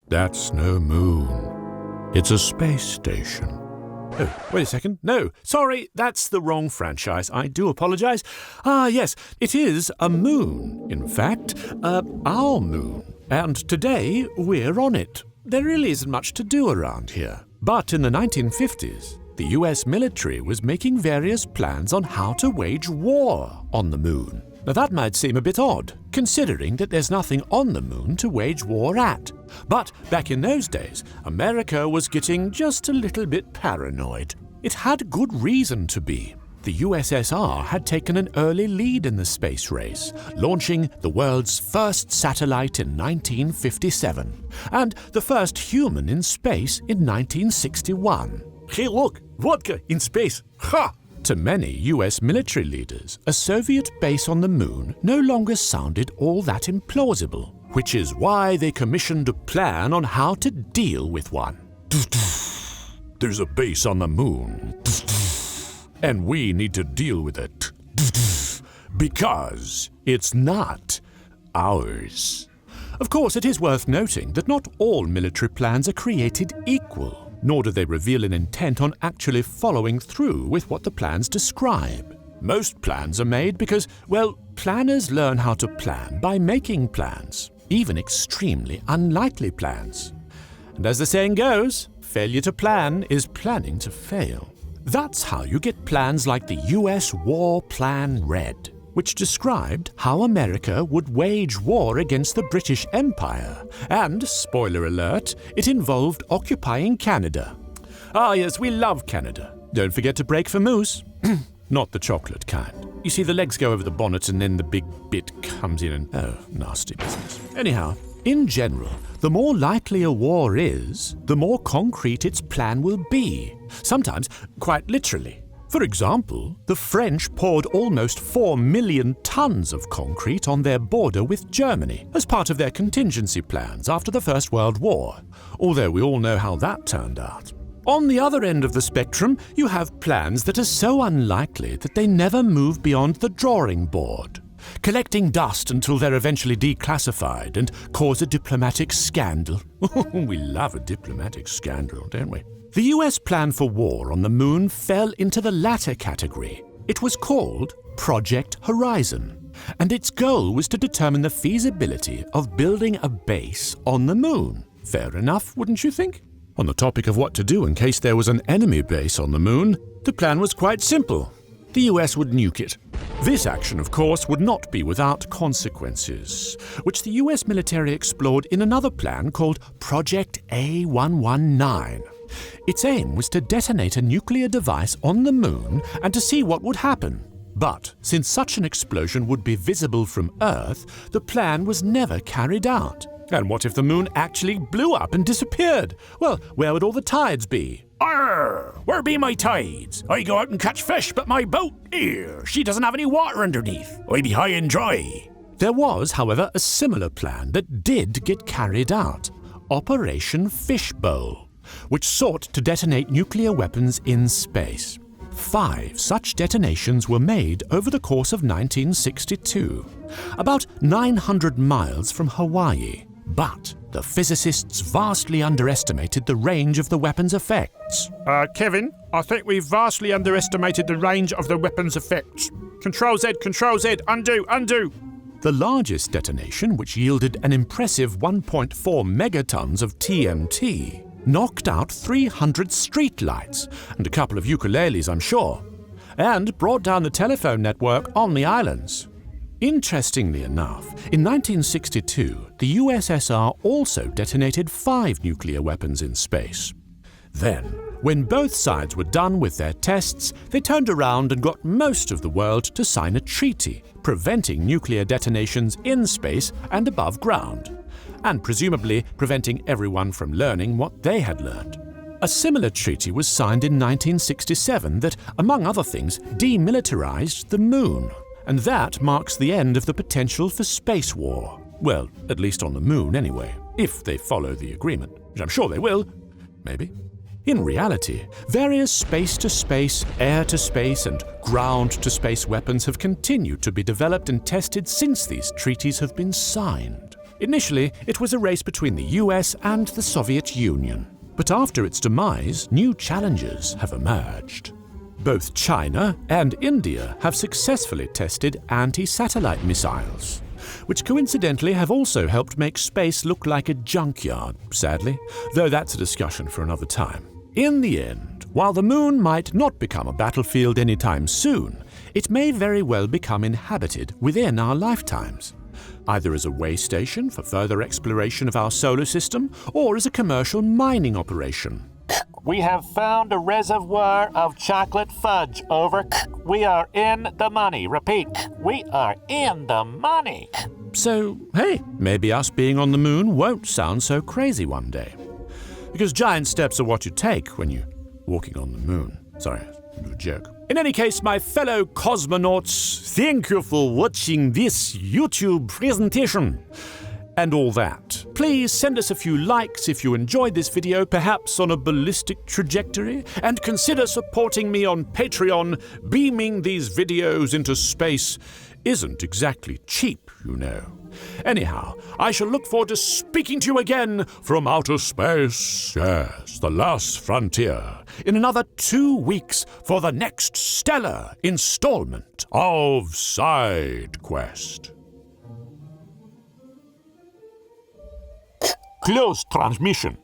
That's no moon. It's a space station. Oh, wait a second. No, sorry, that's the wrong franchise. I do apologize. Ah, yes, it is a moon. In fact, our moon. And today, we're on it. There really isn't much to do around here. But in the 1950s, the US military was making various plans on how to wage war on the moon. Now that might seem a bit odd, considering that there's nothing on the moon to wage war at. But back in those days, America was getting just a little bit paranoid. It had good reason to be. The USSR had taken an early lead in the space race, launching the world's first satellite in 1957, and the first human in space in 1961. Hey look, vodka in space! Ha! To many US military leaders, a Soviet base on the moon no longer sounded all that implausible, which is why they commissioned a plan on how to deal with one. There's a base on the moon, and we need to deal with it, because it's not ours. Of course, it is worth noting that not all military plans are created equal, nor do they reveal an intent on actually following through with what the plans describe. Most plans are made because, well, planners learn how to plan by making plans, even extremely unlikely plans. And as the saying goes, failure to plan is planning to fail. That's how you get plans like the US War Plan Red, which described how America would wage war against the British Empire, and, spoiler alert, it involved occupying Canada. Ah yes, we love Canada. Don't forget to brake for moose. Not the chocolate kind. You see, the legs go over the bonnet and then the big bit comes in and... oh, nasty business. Anyhow, in general, the more likely a war is, the more concrete its plan will be. Sometimes, quite literally. For example, the French poured almost 4 million tons of concrete on their border with Germany as part of their contingency plans after the First World War, although we all know how that turned out. On the other end of the spectrum, you have plans that are so unlikely that they never move beyond the drawing board, collecting dust until they're eventually declassified and cause a diplomatic scandal. We love a diplomatic scandal, don't we? The US plan for war on the moon fell into the latter category. It was called Project Horizon, and its goal was to determine the feasibility of building a base on the moon. Fair enough, wouldn't you think? On the topic of what to do in case there was an enemy base on the moon, the plan was quite simple. The US would nuke it. This action, of course, would not be without consequences, which the US military explored in another plan called Project A119. Its aim was to detonate a nuclear device on the moon and to see what would happen. But since such an explosion would be visible from Earth, the plan was never carried out. And what if the moon actually blew up and disappeared? Well, where would all the tides be? Arr! Where be my tides? I go out and catch fish, but my boat, she doesn't have any water underneath. I be high and dry. There was, however, a similar plan that did get carried out. Operation Fishbowl, which sought to detonate nuclear weapons in space. 5 such detonations were made over the course of 1962, about 900 miles from Hawaii. But the physicists vastly underestimated the range of the weapon's effects. Kevin, I think we've vastly underestimated the range of the weapon's effects. Control Z, undo, undo. The largest detonation, which yielded an impressive 1.4 megatons of TNT, knocked out 300 streetlights and a couple of ukuleles, I'm sure, and brought down the telephone network on the islands. Interestingly enough, in 1962, the USSR also detonated 5 nuclear weapons in space. Then, when both sides were done with their tests, they turned around and got most of the world to sign a treaty preventing nuclear detonations in space and above ground, and presumably preventing everyone from learning what they had learned. A similar treaty was signed in 1967 that, among other things, demilitarized the moon. And that marks the end of the potential for space war. Well, at least on the moon anyway, if they follow the agreement, which I'm sure they will. Maybe. In reality, various space-to-space, air-to-space, and ground-to-space weapons have continued to be developed and tested since these treaties have been signed. Initially, it was a race between the US and the Soviet Union. But after its demise, new challenges have emerged. Both China and India have successfully tested anti-satellite missiles, which coincidentally have also helped make space look like a junkyard, sadly, though that's a discussion for another time. In the end, while the moon might not become a battlefield anytime soon, it may very well become inhabited within our lifetimes, either as a way station for further exploration of our solar system or as a commercial mining operation. We have found a reservoir of chocolate fudge. Over. We are in the money. Repeat, we are in the money. So, hey, maybe us being on the moon won't sound so crazy one day. Because giant steps are what you take when you're walking on the moon. Sorry, a joke. In any case, my fellow cosmonauts, thank you for watching this YouTube presentation. And all that. Please send us a few likes if you enjoyed this video, perhaps on a ballistic trajectory, and consider supporting me on Patreon. Beaming these videos into space isn't exactly cheap, you know. Anyhow, I shall look forward to speaking to you again from outer space, yes, the last frontier, in another 2 weeks for the next stellar installment of SideQuest. Close transmission.